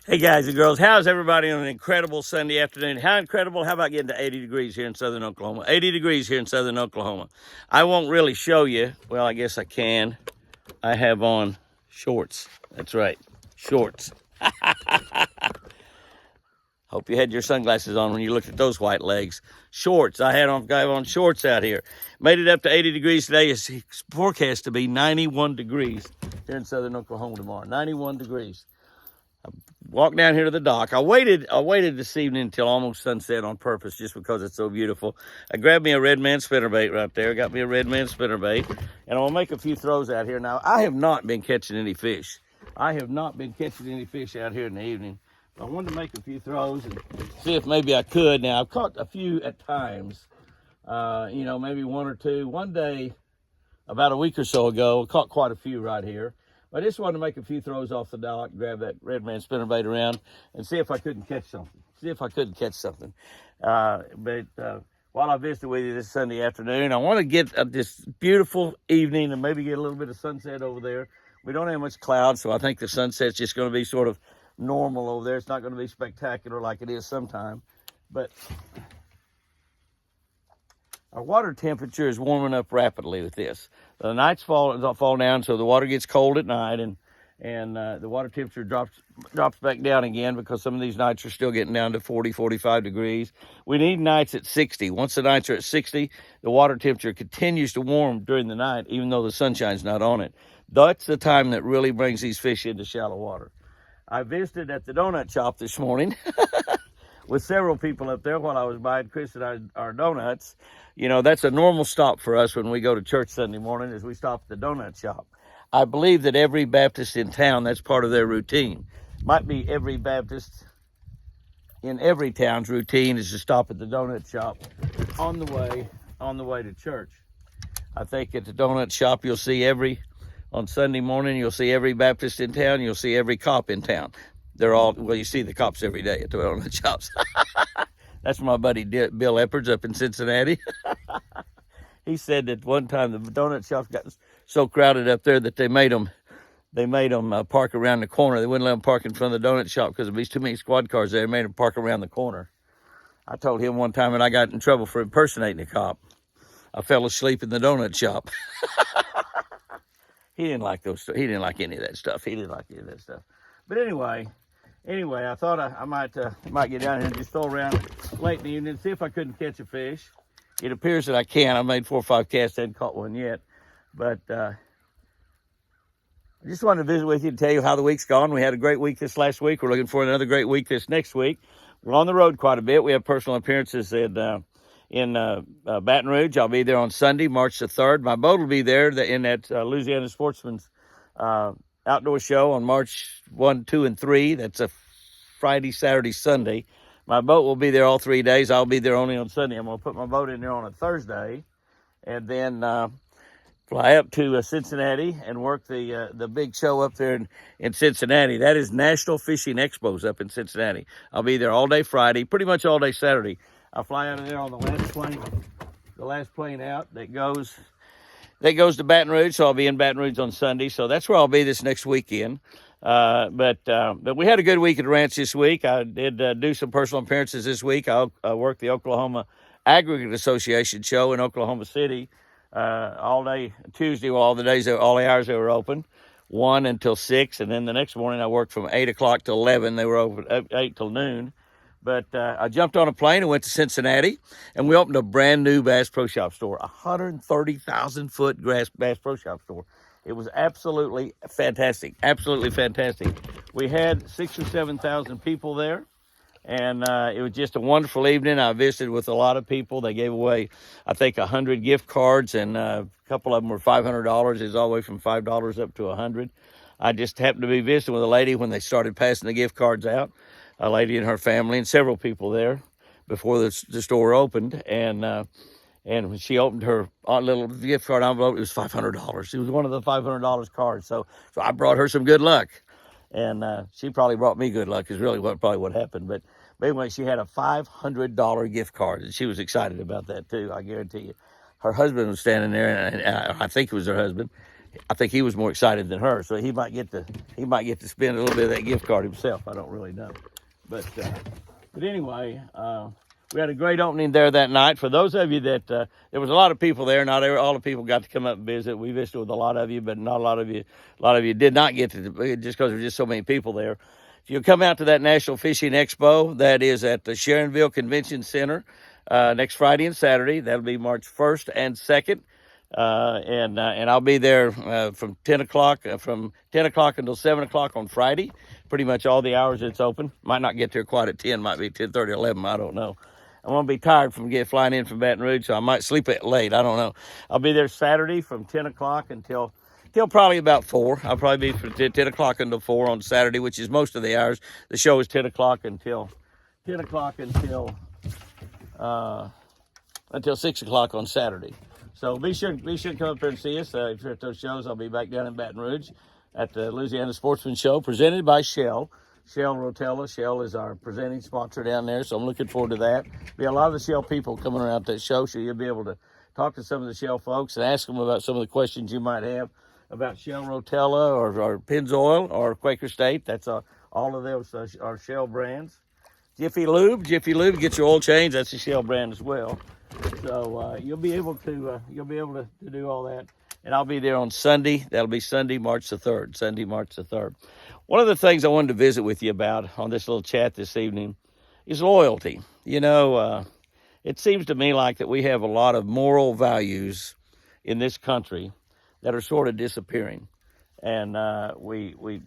Hey guys and girls, how's everybody on an incredible Sunday afternoon? How incredible? How about getting to 80 degrees here in southern Oklahoma? 80 degrees here in southern Oklahoma. I won't really show you. Well, I guess I can. I have on shorts. That's right, shorts. Hope you had your sunglasses on when you looked at those white legs. Shorts. I have on shorts out here. Made it up to 80 degrees today. It's forecast to be 91 degrees here in southern Oklahoma tomorrow. 91 degrees. Walked down here to the dock. I waited this evening until almost sunset on purpose just because it's so beautiful. I grabbed me a red man spinnerbait right there. Got me a red man spinnerbait. And I'll make a few throws out here. Now, I have not been catching any fish. I have not been catching any fish out here in the evening. I wanted to make a few throws and see if maybe I could. Now, I've caught a few at times. Maybe one or two. One day, about a week or so ago, I caught quite a few right here. I just wanted to make a few throws off the dock, grab that red man spinnerbait around, and see if I couldn't catch something. While I visited with you this Sunday afternoon, I want to get this beautiful evening and maybe get a little bit of sunset over there. We don't have much cloud, so I think the sunset's just going to be sort of normal over there. It's not going to be spectacular like it is sometime, but our water temperature is warming up rapidly with this. The nights fall down, so the water gets cold at night, and the water temperature drops back down again because some of these nights are still getting down to 40, 45 degrees. We need nights at 60. Once the nights are at 60, the water temperature continues to warm during the night, even though the sunshine's not on it. That's the time that really brings these fish into shallow water. I visited at the donut shop this morning with several people up there while I was buying Chris and our donuts. You know, that's a normal stop for us when we go to church Sunday morning, is we stop at the donut shop. I believe that every Baptist in town, that's part of their routine. Might be every Baptist in every town's routine is to stop at the donut shop on the way to church. I think at the donut shop you'll see on Sunday morning, you'll see every Baptist in town, you'll see every cop in town. You see the cops every day at the donut shops. That's my buddy Bill Eppards up in Cincinnati. He said that one time the donut shops got so crowded up there that they made them park around the corner. They wouldn't let them park in front of the donut shop because there'd be too many squad cars there. They made them park around the corner. I told him one time and I got in trouble for impersonating a cop. I fell asleep in the donut shop. He didn't like any of that stuff. But anyway, I thought I might get down here and just throw around late in the evening and see if I couldn't catch a fish. It appears that I can. I made 4 or 5 casts, hadn't caught one yet. But I just wanted to visit with you and tell you how the week's gone. We had a great week this last week. We're looking for another great week this next week. We're on the road quite a bit. We have personal appearances in Baton Rouge. I'll be there on Sunday, March the 3rd. My boat will be there in that Louisiana Sportsman's outdoor show on March 1, 2, and 3. That's a Friday, Saturday, Sunday. My boat will be there all 3 days. I'll be there only on Sunday. I'm going to put my boat in there on a Thursday and then fly up to Cincinnati and work the big show up there in Cincinnati. That is National Fishing Expos up in Cincinnati. I'll be there all day Friday, pretty much all day Saturday. I'll fly out of there on the last plane out that goes to Baton Rouge, so I'll be in Baton Rouge on Sunday. So that's where I'll be this next weekend. But we had a good week at the ranch this week. I did do some personal appearances this week. I worked the Oklahoma Aggregate Association show in Oklahoma City all day Tuesday, all the hours they were open, 1 until 6. And then the next morning I worked from 8 o'clock to 11. They were open 8 till noon. But I jumped on a plane and went to Cincinnati, and we opened a brand new Bass Pro Shop store, 130,000-foot Bass Pro Shop store. It was absolutely fantastic, We had 6,000 or 7,000 people there, and it was just a wonderful evening. I visited with a lot of people. They gave away, I think, 100 gift cards, and a couple of them were $500. It was all the way from $5 up to $100. I just happened to be visiting with a lady when they started passing the gift cards out. A lady and her family and several people there before the store opened. And when she opened her little gift card envelope, it was $500. It was one of the $500 cards. So I brought her some good luck. And she probably brought me good luck is really what happened. But anyway, she had a $500 gift card, and she was excited about that too, I guarantee you. Her husband was standing there, and I think it was her husband, I think he was more excited than her, so he might get to spend a little bit of that gift card himself. I don't really know, but anyway, we had a great opening there that night. For those of you that there was a lot of people there, not all the people got to come up and visit. We visited with a lot of you, but not a lot of you. A lot of you did not get to, just because there were just so many people there. If you come out to that National Fishing Expo, that is at the Sharonville Convention Center next Friday and Saturday. That'll be March 1st and 2nd. And I'll be there from 10 o'clock until 7 o'clock on Friday. Pretty much all the hours it's open. Might not get there quite at 10, might be 10:30, 11, I don't know. I'm going to be tired from flying in from Baton Rouge, so I might sleep late. I don't know. I'll be there Saturday from 10 o'clock until probably about 4. I'll probably be from 10 o'clock until 4 on Saturday, which is most of the hours. The show is 10 o'clock until 6 o'clock on Saturday. So be sure to come up there and see us. If you're at those shows, I'll be back down in Baton Rouge at the Louisiana Sportsman Show, presented by Shell. Shell Rotella. Shell is our presenting sponsor down there, so I'm looking forward to that. Be a lot of the Shell people coming around that show, so you'll be able to talk to some of the Shell folks and ask them about some of the questions you might have about Shell Rotella or Pennzoil or Quaker State. That's all of those are Shell brands. Jiffy Lube, get your oil change. That's a Shell brand as well. So you'll be able to do all that. And I'll be there on Sunday. That'll be Sunday, March the 3rd. Sunday, March the 3rd. One of the things I wanted to visit with you about on this little chat this evening is loyalty. You know, it seems to me like that we have a lot of moral values in this country that are sort of disappearing. And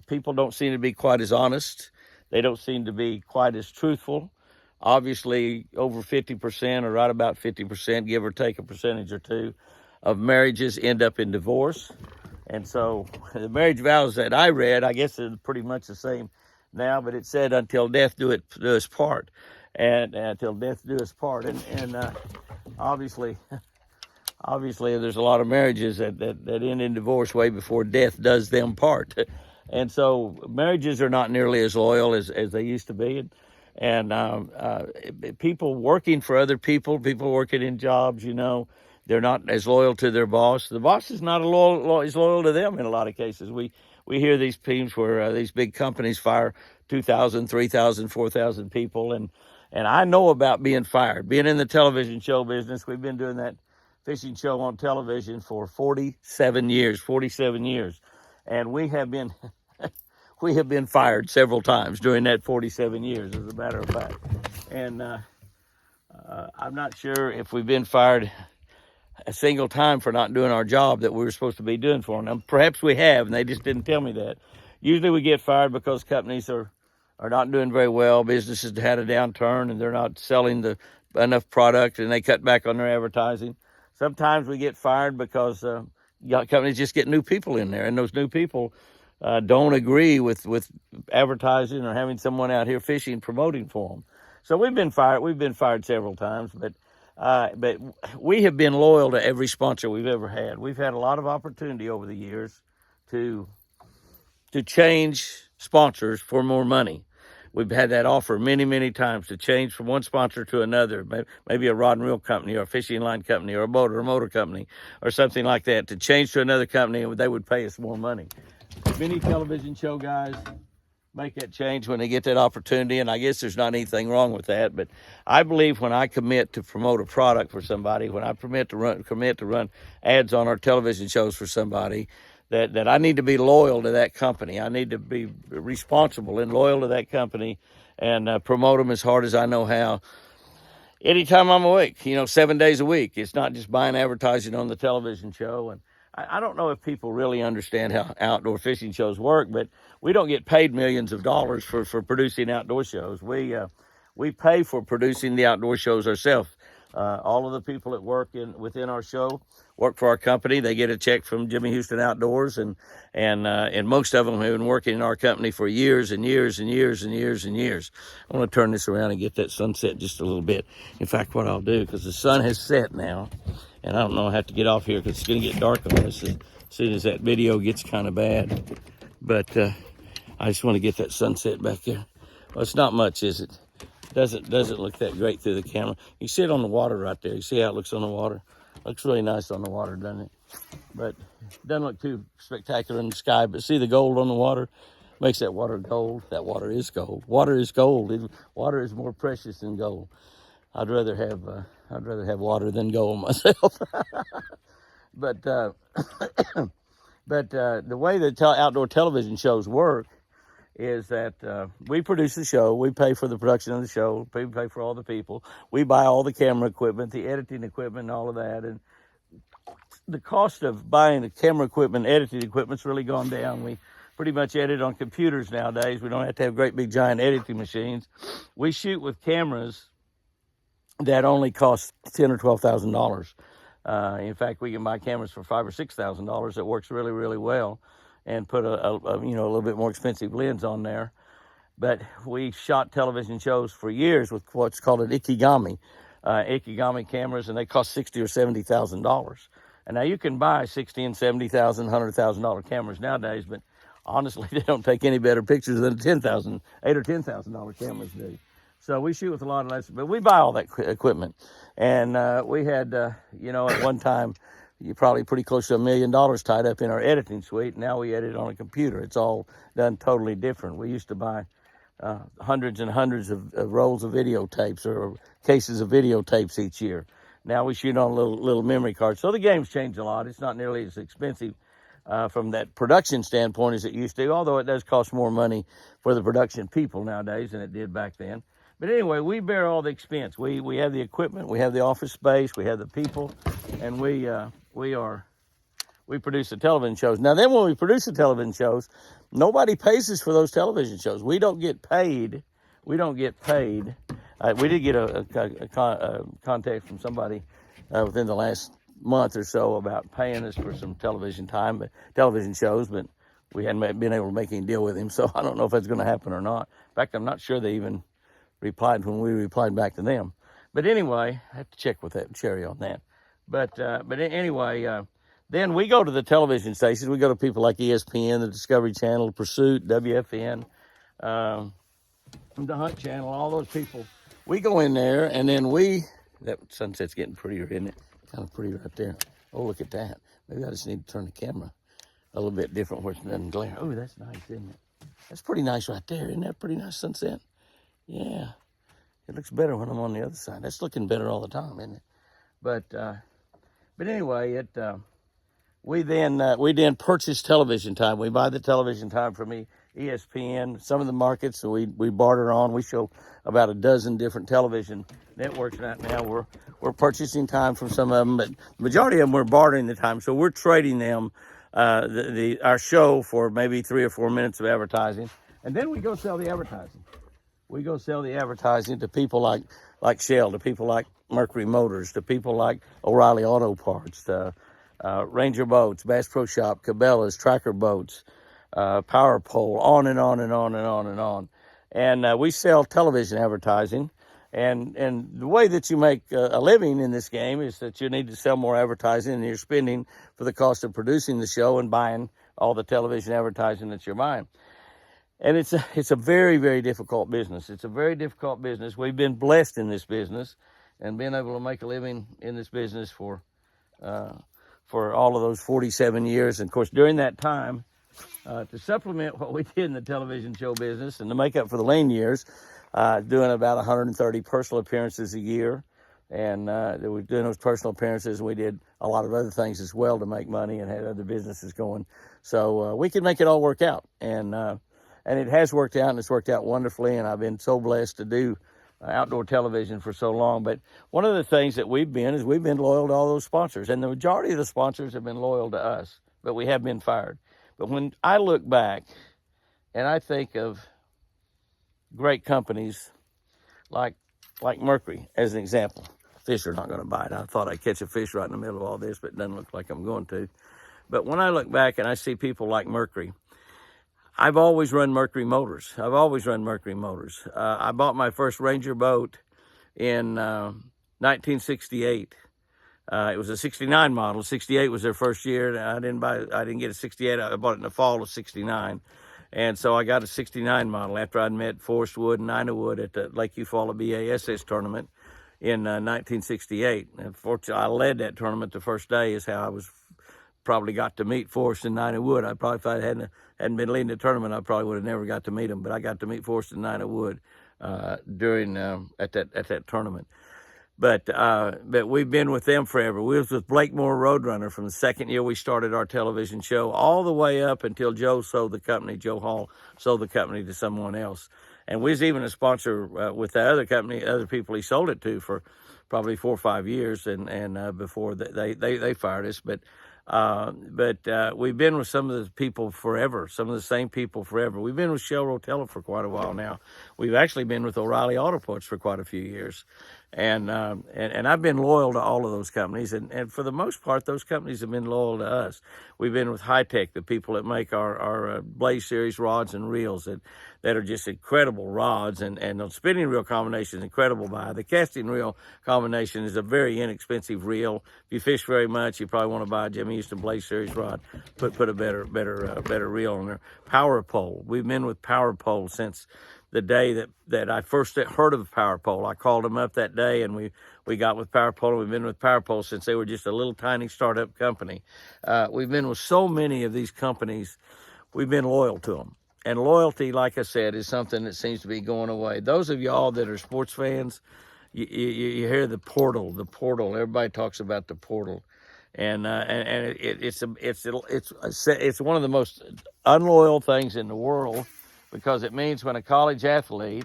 people don't seem to be quite as honest. They don't seem to be quite as truthful. Obviously, over 50% or right about 50%, give or take a percentage or two, of marriages end up in divorce. And so the marriage vows that I read, I guess they're pretty much the same now, but it said until death do us part. And until death do us part. And obviously there's a lot of marriages that end in divorce way before death does them part. And so marriages are not nearly as loyal as they used to be. And people working for other people working in jobs, you know, they're not as loyal to their boss. The boss is not as loyal to them in a lot of cases. We hear these teams where these big companies fire 2,000, 3,000, 4,000 people. And I know about being fired. Being in the television show business, we've been doing that fishing show on television for 47 years. And we have been fired several times during that 47 years, as a matter of fact. And I'm not sure if we've been fired a single time for not doing our job that we were supposed to be doing for them. Perhaps we have, and they just didn't tell me that. Usually we get fired because companies are not doing very well. Businesses had a downturn, and they're not selling enough product, and they cut back on their advertising. Sometimes we get fired because companies just get new people in there, and those new people don't agree with advertising or having someone out here fishing, promoting for them. So we've been fired. We've been fired several times, but we have been loyal to every sponsor we've ever had. We've had a lot of opportunity over the years to change sponsors for more money. We've had that offer many, many times to change from one sponsor to another, maybe a rod and reel company or a fishing line company or a boat or a motor company or something like that, to change to another company, and they would pay us more money. Many television show guys make that change when they get that opportunity, and I guess there's not anything wrong with that. But I believe when I commit to promote a product for somebody, when I commit to run ads on our television shows for somebody, that I need to be loyal to that company. I need to be responsible and loyal to that company and promote them as hard as I know how. Anytime I'm awake, 7 days a week. It's not just buying advertising on the television show. And I don't know if people really understand how outdoor fishing shows work, but we don't get paid millions of dollars for producing outdoor shows. We pay for producing the outdoor shows ourselves. All of the people that work within our show work for our company. They get a check from Jimmy Houston Outdoors, and most of them have been working in our company for years and years and years and years and years. I want to turn this around and get that sunset just a little bit. In fact, what I'll do, because the sun has set now, and I don't know, I have to get off here because it's going to get dark on us as soon as that video gets kind of bad. But I just want to get that sunset back there. Well, it's not much, is it? Doesn't look that great through the camera. You see it on the water right there. You see how it looks on the water? Looks really nice on the water, doesn't it? but it doesn't look too spectacular in the sky. But see the gold on the water? Makes that water gold. That water is gold. Water is gold. Water is more precious than gold. I'd rather have water than gold myself. But the way the outdoor television shows work is that we produce the show. We pay for the production of the show. We pay for all the people. We buy all the camera equipment, the editing equipment, and all of that. And the cost of buying the camera equipment, editing equipment's really gone down. We pretty much edit on computers nowadays. We don't have to have great big giant editing machines. We shoot with cameras that only cost $10,000 or $12,000. In fact, we can buy cameras for $5,000 or $6,000 that works really, really well, and put a little bit more expensive lens on there. But we shot television shows for years with what's called an ikigami cameras, and they cost $60,000 or $70,000. And now you can buy $60,000 and $70,000, $100,000 cameras nowadays, but honestly, they don't take any better pictures than $8,000 or $10,000 cameras do. So we shoot with a lot of less, but we buy all that equipment. And we had, at one time, you're probably pretty close to $1 million tied up in our editing suite. Now we edit on a computer. It's all done totally different. We used to buy hundreds and hundreds of rolls of videotapes or cases of videotapes each year. Now we shoot on little memory cards. So the game's changed a lot. It's not nearly as expensive from that production standpoint as it used to, although it does cost more money for the production people nowadays than it did back then. But anyway, we bear all the expense. We have the equipment, we have the office space, we have the people, and we produce the television shows. Now then, when we produce the television shows, nobody pays us for those television shows. We don't get paid. We did get a contact from somebody within the last month or so about paying us for some television shows, but we hadn't been able to make any deal with him, so I don't know if that's going to happen or not. In fact, I'm not sure they even replied when we replied back to them. But anyway, I have to check with that Cherry on that. But anyway, then we go to the television stations. We go to people like ESPN, the Discovery Channel, Pursuit, WFN, the Hunt Channel, all those people. We go in there, and then that sunset's getting prettier, isn't it? Kind of pretty right there. Oh, look at that. Maybe I just need to turn the camera a little bit different where it doesn't glare. Oh, that's nice, isn't it? That's pretty nice right there. Isn't that a pretty nice sunset? Yeah. It looks better when I'm on the other side. That's looking better all the time, isn't it? But anyway, we then purchase television time. We buy the television time from ESPN. Some of the markets we barter on. We show about a dozen different television networks right now. We're purchasing time from some of them, but the majority of them we're bartering the time. So we're trading them our show for maybe 3 or 4 minutes of advertising, and then we go sell the advertising. We go sell the advertising to people like Shell, to people like Mercury Motors, to people like O'Reilly Auto Parts, to Ranger Boats, Bass Pro Shop, Cabela's, Tracker Boats, Power Pole, on and on and on and on and on. And we sell television advertising. And the way that you make a living in this game is that you need to sell more advertising, and you're spending for the cost of producing the show and buying all the television advertising that you're buying. And it's a very, very difficult business. It's a very difficult business. We've been blessed in this business and been able to make a living in this business for all of those 47 years. And of course, during that time, to supplement what we did in the television show business and to make up for the lean years, doing about 130 personal appearances a year. And we were doing those personal appearances. We did a lot of other things as well to make money and had other businesses going. So we could make it all work out. And it has worked out, and it's worked out wonderfully, and I've been so blessed to do outdoor television for so long. But one of the things that we've been loyal to all those sponsors, and the majority of the sponsors have been loyal to us, but we have been fired. But when I look back and I think of great companies like Mercury as an example, fish are not going to bite. I thought I'd catch a fish right in the middle of all this, but it doesn't look like I'm going to. But when I look back and I see people like Mercury, I've always run Mercury Motors. I bought my first Ranger boat in 1968. It was a 69 model. 68 was their first year. I didn't get a 68. I bought it in the fall of 69. And so I got a 69 model after I'd met Forrest Wood and Nina Wood at the Lake Eufaula BASS tournament in 1968. And fortunately, I led that tournament the first day is how I was probably got to meet Forrest and Nina Wood. If I hadn't been leading the tournament, I probably would have never got to meet them. But I got to meet Forrest and Nina Wood during at that tournament. But we've been with them forever. We was with Blakemore Roadrunner from the second year we started our television show, all the way up until Joe Hall sold the company to someone else. And we was even a sponsor with that other company, other people he sold it to for probably 4 or 5 years, and before they fired us. But we've been with some of the people forever, some of the same people forever. We've been with Shell Rotella for quite a while now. We've actually been with O'Reilly Auto Parts for quite a few years. And I've been loyal to all of those companies, and for the most part, those companies have been loyal to us. We've been with High Tech, the people that make our Blaze Series rods and reels that are just incredible rods, and the spinning reel combination is incredible. The casting reel combination is a very inexpensive reel. If you fish very much, you probably want to buy a Jimmy Houston Blaze Series rod. Put a better reel on there. Power Pole. We've been with Power Pole since the day that I first heard of Power Pole. I called them up that day, and we got with Power Pole. We've been with Power Pole since they were just a little tiny startup company. We've been with so many of these companies. We've been loyal to them. And loyalty, like I said, is something that seems to be going away. Those of y'all that are sports fans, you hear the portal. Everybody talks about the portal. And it's one of the most unloyal things in the world, because it means when a college athlete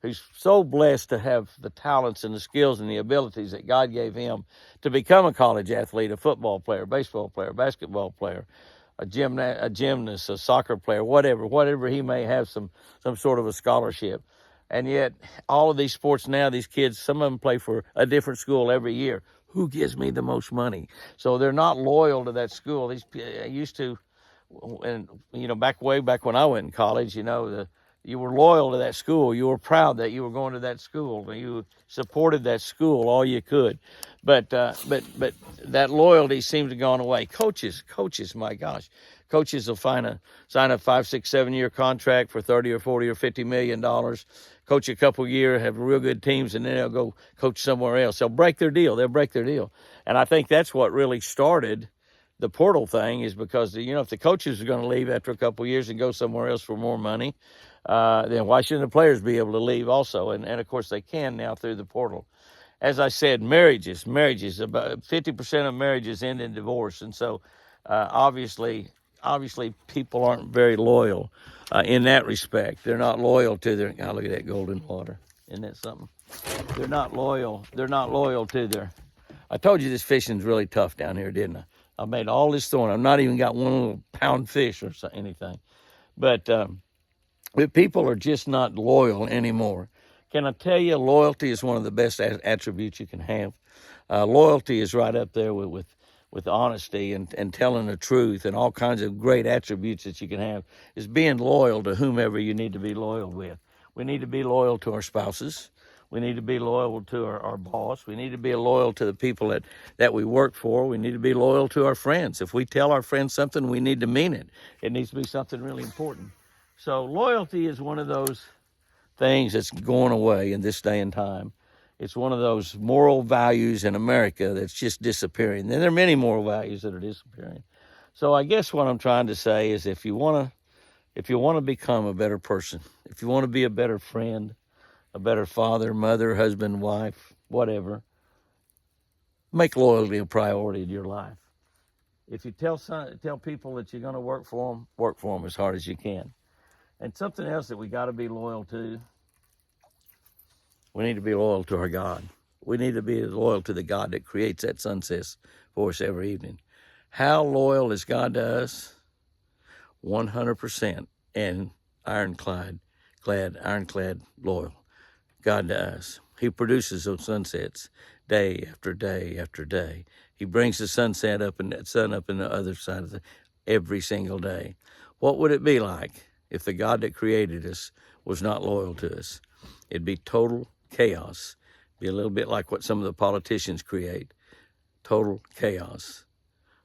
who's so blessed to have the talents and the skills and the abilities that God gave him to become a college athlete, a football player, baseball player, basketball player, a gymnast, a soccer player, whatever he may have some sort of a scholarship. And yet all of these sports now, these kids, some of them play for a different school every year. Who gives me the most money? So they're not loyal to that school. These used to, and way back when I went in college, you were loyal to that school. You were proud that you were going to that school. You supported that school all you could. But that loyalty seems to have gone away. Coaches, my gosh. Coaches will sign a 5, 6, 7-year contract for $30 or $40 or $50 million. Coach a couple years, have real good teams, and then they'll go coach somewhere else. They'll break their deal. And I think that's what really started the portal thing, is because, if the coaches are going to leave after a couple of years and go somewhere else for more money, then why shouldn't the players be able to leave also? And of course they can now through the portal. As I said, marriages, about 50% of marriages end in divorce. And so obviously people aren't very loyal in that respect. They're not loyal to their, look at that golden water. Isn't that something? They're not loyal to their, I told you this fishing's really tough down here, didn't I? I made all this thorn. I've not even got one little pound fish or anything. But people are just not loyal anymore. Can I tell you, loyalty is one of the best attributes you can have. Loyalty is right up there with honesty and telling the truth, and all kinds of great attributes that you can have, is being loyal to whomever you need to be loyal with. We need to be loyal to our spouses. We need to be loyal to our boss. We need to be loyal to the people that we work for. We need to be loyal to our friends. If we tell our friends something, we need to mean it. It needs to be something really important. So loyalty is one of those things that's going away in this day and time. It's one of those moral values in America that's just disappearing. And there are many moral values that are disappearing. So I guess what I'm trying to say is, if you want to become a better person, if you want to be a better friend, a better father, mother, husband, wife, whatever, make loyalty a priority in your life. If you tell people that you're going to work for them as hard as you can. And something else that we got to be loyal to, we need to be loyal to our God. We need to be loyal to the God that creates that sunset for us every evening. How loyal is God to us? 100% and ironclad loyal. God to us. He produces those sunsets day after day after day. He brings the sunset up and that sun up in the other side of every single day. What would it be like if the God that created us was not loyal to us? It'd be total chaos. Be a little bit like what some of the politicians create. Total chaos,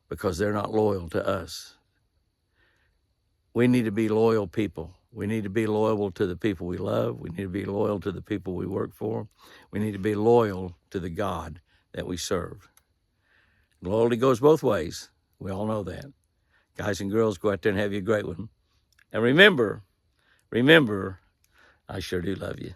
because they're not loyal to us. We need to be loyal people. We need to be loyal to the people we love. We need to be loyal to the people we work for. We need to be loyal to the God that we serve. Loyalty goes both ways. We all know that. Guys and girls, go out there and have you a great one. And remember, I sure do love you.